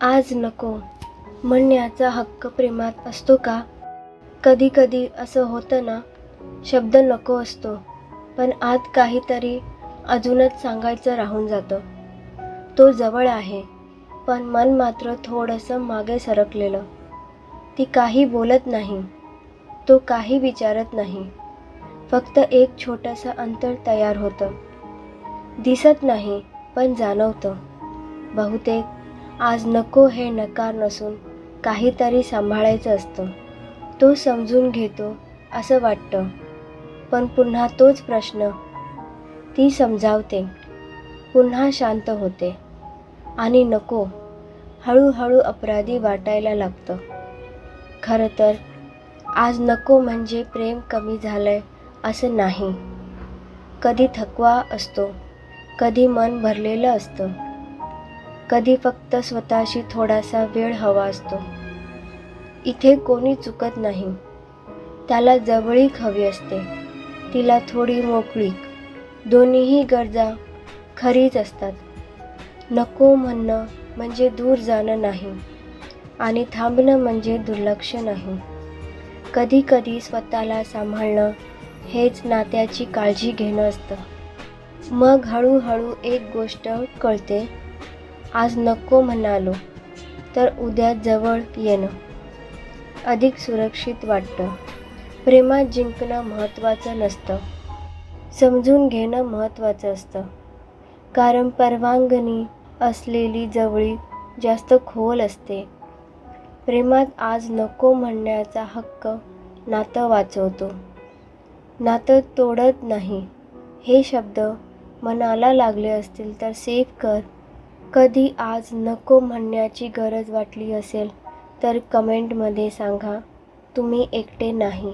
आज नको म्हणण्याचा हक्क प्रेमात असतो का? कधी कधी असं होतं ना, शब्द नको असतो, पण आत काहीतरी अजूनच सांगायचं राहून जातं. तो जवळ आहे, पण मन मात्र थोडंसं मागे सरकलेलं. ती काही बोलत नाही, तो काही विचारत नाही. फक्त एक छोटंसं अंतर तयार होतं. दिसत नाही, पण जाणवतं. बहुतेक आज नको हे नकार नसून काहीतरी सांभाळायचं असतं. तो समजून घेतो असं वाटतं, पण पुन्हा तोच प्रश्न. ती समजावते, पुन्हा शांत होते, आणि नको हळूहळू अपराधी वाटायला लागतं. खरं तर आज नको म्हणजे प्रेम कमी झालंय असं नाही. कधी थकवा असतो, कधी मन भरलेलं असतं, कधी फक्त स्वतःशी थोडासा वेळ हवा असतो. इथे कोणी चुकत नाही. त्याला जवळीक हवी असते, तिला थोडी मोकळीक. दोन्हीही गरजा खरीच असतात. नको म्हणणं म्हणजे दूर जाणं नाही, आणि थांबणं म्हणजे दुर्लक्ष नाही. कधी कधी स्वतःला सांभाळणं हेच नात्याची काळजी घेणं असतं. मग हळूहळू एक गोष्ट कळते, आज नको म्हणालो तर उद्या जवळ येणं अधिक सुरक्षित वाटतं. प्रेमात जिंकणं महत्त्वाचं नसतं, समजून घेणं महत्त्वाचं असतं. कारण परवानगी असलेली जवळीक जास्त खोल असते. प्रेमात आज नको म्हणण्याचा हक्क नातं वाचवतो, नातं तोडत नाही. हे शब्द मनाला लागले असतील तर सेव्ह कर. कधी आज नको म्हणण्याची गरज वाटली असेल तर कमेंटमध्ये सांगा. तुम्ही एकटे नाही.